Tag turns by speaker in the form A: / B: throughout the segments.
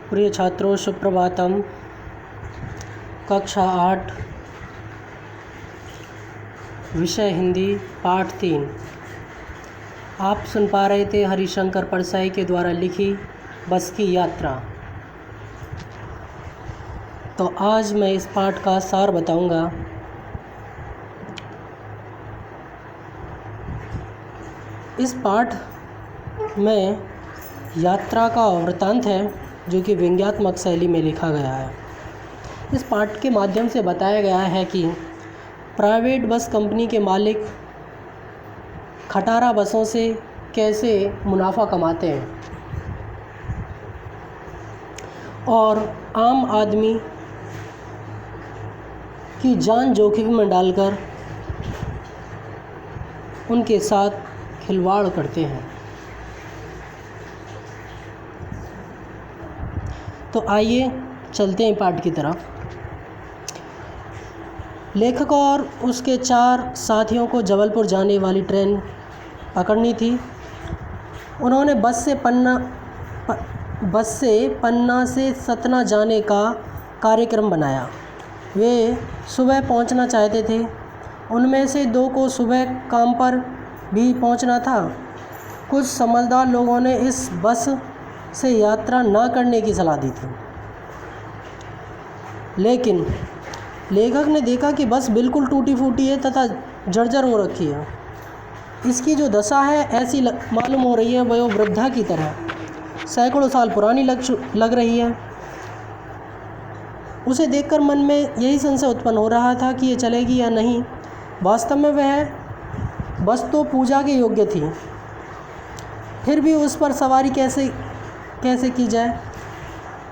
A: प्रिय छात्रों, सुप्रभातम। कक्षा 8 विषय हिंदी पाठ 3। आप सुन पा रहे थे हरिशंकर परसाई के द्वारा लिखी बस की यात्रा। तो आज मैं इस पाठ का सार बताऊंगा। इस पाठ में यात्रा का वृत्तांत है जो कि व्यंग्यात्मक शैली में लिखा गया है। इस पाठ के माध्यम से बताया गया है कि प्राइवेट बस कंपनी के मालिक खटारा बसों से कैसे मुनाफा कमाते हैं और आम आदमी की जान जोखिम में डालकर उनके साथ खिलवाड़ करते हैं। तो आइए चलते हैं पाठ की तरफ। लेखक और उसके 4 साथियों को जबलपुर जाने वाली ट्रेन पकड़नी थी। उन्होंने बस से पन्ना से सतना जाने का कार्यक्रम बनाया। वे सुबह पहुंचना चाहते थे। उनमें से 2 को सुबह काम पर भी पहुंचना था। कुछ समझदार लोगों ने इस बस से यात्रा ना करने की सलाह दी थी, लेकिन लेखक ने देखा कि बस बिल्कुल टूटी फूटी है तथा जर्जर हो रखी है। इसकी जो दशा है ऐसी मालूम हो रही है वह वृद्धा की तरह सैकड़ों साल पुरानी लग रही है। उसे देखकर मन में यही संशय उत्पन्न हो रहा था कि ये चलेगी या नहीं। वास्तव में वह बस तो पूजा के योग्य थी, फिर भी उस पर सवारी कैसे की जाए।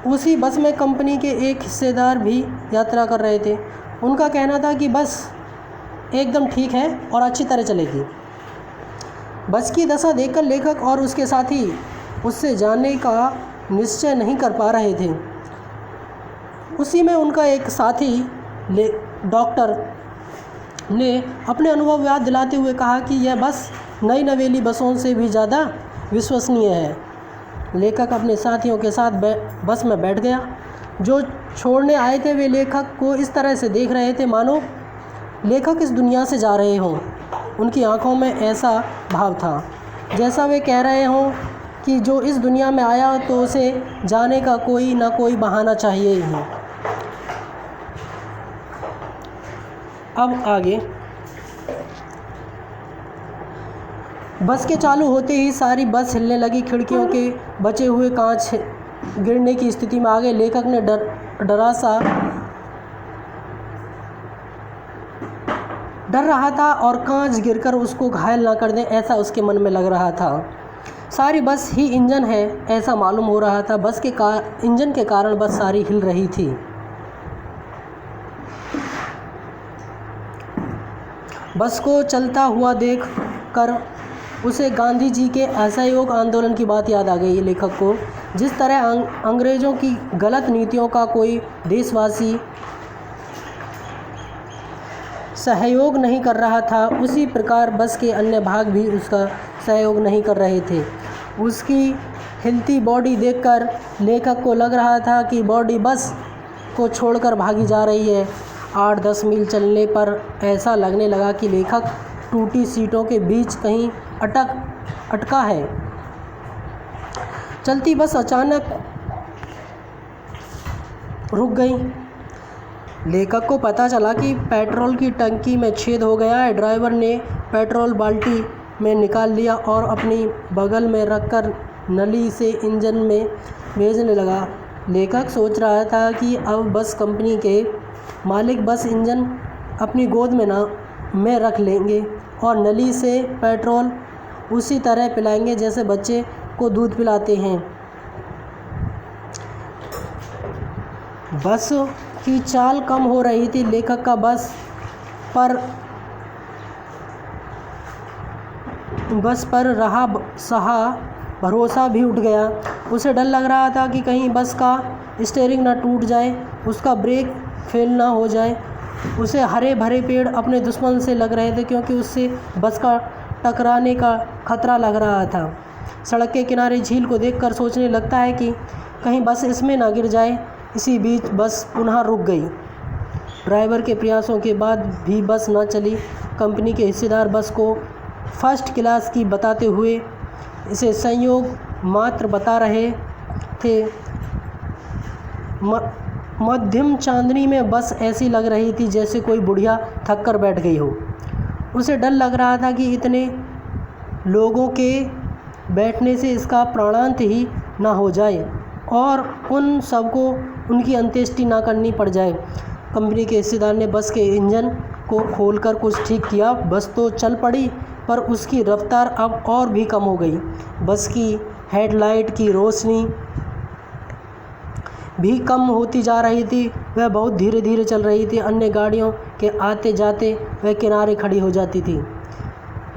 A: उसी बस में कंपनी के एक हिस्सेदार भी यात्रा कर रहे थे। उनका कहना था कि बस एकदम ठीक है और अच्छी तरह चलेगी। बस की दशा देखकर लेखक और उसके साथी उससे जाने का निश्चय नहीं कर पा रहे थे। उसी में उनका एक साथी डॉक्टर ने अपने अनुभव याद दिलाते हुए कहा कि यह बस नई नवेली बसों से भी ज़्यादा विश्वसनीय है। लेखक अपने साथियों के साथ बस में बैठ गया। जो छोड़ने आए थे वे लेखक को इस तरह से देख रहे थे मानो लेखक इस दुनिया से जा रहे हों। उनकी आंखों में ऐसा भाव था जैसा वे कह रहे हों कि जो इस दुनिया में आया तो उसे जाने का कोई ना कोई बहाना चाहिए ही। अब आगे। बस के चालू होते ही सारी बस हिलने लगी। खिड़कियों के बचे हुए कांच गिरने की स्थिति में आ गए। लेखक ने डर रहा था और कांच गिरकर उसको घायल ना कर दें ऐसा उसके मन में लग रहा था। सारी बस ही इंजन है ऐसा मालूम हो रहा था। बस के इंजन के कारण बस सारी हिल रही थी। बस को चलता हुआ देख कर उसे गांधी जी के असहयोग आंदोलन की बात याद आ गई लेखक को। जिस तरह अंग्रेज़ों की गलत नीतियों का कोई देशवासी सहयोग नहीं कर रहा था, उसी प्रकार बस के अन्य भाग भी उसका सहयोग नहीं कर रहे थे। उसकी हिलती बॉडी देखकर लेखक को लग रहा था कि बॉडी बस को छोड़कर भागी जा रही है। 8-10 मील चलने पर ऐसा लगने लगा कि लेखक टूटी सीटों के बीच कहीं अटका है। चलती बस अचानक रुक गई। लेखक को पता चला कि पेट्रोल की टंकी में छेद हो गया है। ड्राइवर ने पेट्रोल बाल्टी में निकाल लिया और अपनी बगल में रखकर नली से इंजन में भेजने लगा। लेखक सोच रहा था कि अब बस कंपनी के मालिक बस इंजन अपनी गोद में रख लेंगे और नली से पेट्रोल उसी तरह पिलाएंगे जैसे बच्चे को दूध पिलाते हैं। बस की चाल कम हो रही थी। लेखक का बस पर रहा सहा भरोसा भी उठ गया। उसे डर लग रहा था कि कहीं बस का स्टीयरिंग ना टूट जाए, उसका ब्रेक फेल ना हो जाए। उसे हरे भरे पेड़ अपने दुश्मन से लग रहे थे क्योंकि उससे बस का टकराने का खतरा लग रहा था। सड़क के किनारे झील को देखकर सोचने लगता है कि कहीं बस इसमें ना गिर जाए। इसी बीच बस पुनः रुक गई। ड्राइवर के प्रयासों के बाद भी बस न चली। कंपनी के हिस्सेदार बस को फर्स्ट क्लास की बताते हुए इसे संयोग मात्र बता रहे थे। मध्यम चांदनी में बस ऐसी लग रही थी जैसे कोई बुढ़िया थक कर बैठ गई हो। उसे डर लग रहा था कि इतने लोगों के बैठने से इसका प्राणांत ही ना हो जाए और उन सबको उनकी अंत्येष्टि ना करनी पड़ जाए। कंपनी के हिस्सेदार ने बस के इंजन को खोलकर कुछ ठीक किया। बस तो चल पड़ी, पर उसकी रफ्तार अब और भी कम हो गई। बस की हेडलाइट की रोशनी भी कम होती जा रही थी। वह बहुत धीरे धीरे चल रही थी। अन्य गाड़ियों के आते जाते वह किनारे खड़ी हो जाती थी।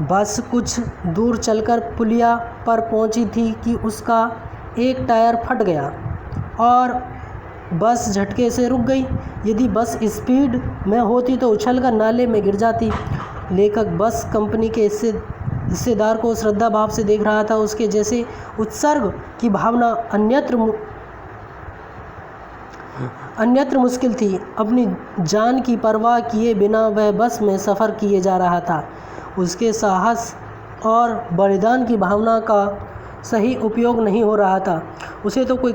A: बस कुछ दूर चलकर पुलिया पर पहुंची थी कि उसका एक टायर फट गया और बस झटके से रुक गई। यदि बस स्पीड में होती तो उछलकर नाले में गिर जाती। लेखक बस कंपनी के हिस्सेदार को श्रद्धा भाव से देख रहा था। उसके जैसे उत्सर्ग की भावना अन्यत्र मुश्किल थी। अपनी जान की परवाह किए बिना वह बस में सफ़र किए जा रहा था। उसके साहस और बलिदान की भावना का सही उपयोग नहीं हो रहा था। उसे तो कोई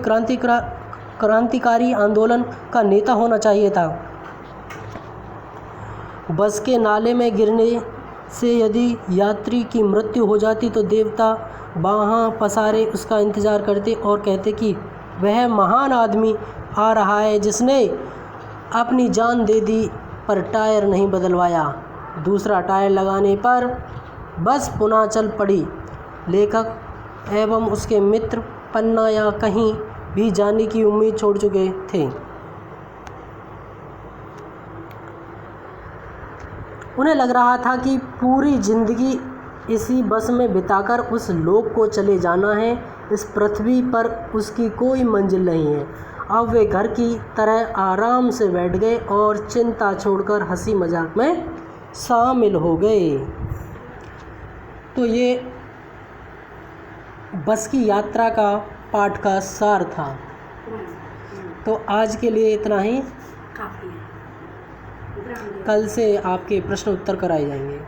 A: क्रांतिकारी आंदोलन का नेता होना चाहिए था। बस के नाले में गिरने से यदि यात्री की मृत्यु हो जाती तो देवता बाहां पसारे उसका इंतज़ार करते और कहते कि वह महान आदमी आ रहा है जिसने अपनी जान दे दी पर टायर नहीं बदलवाया। दूसरा टायर लगाने पर बस पुनः चल पड़ी। लेखक एवं उसके मित्र पन्ना या कहीं भी जाने की उम्मीद छोड़ चुके थे। उन्हें लग रहा था कि पूरी जिंदगी इसी बस में बिताकर उस लोक को चले जाना है। इस पृथ्वी पर उसकी कोई मंजिल नहीं है। अब वे घर की तरह आराम से बैठ गए और चिंता छोड़कर हंसी मजाक में शामिल हो गए। तो ये बस की यात्रा का पाठ का सार था। तो आज के लिए इतना ही। कल से आपके प्रश्न उत्तर कराए जाएंगे।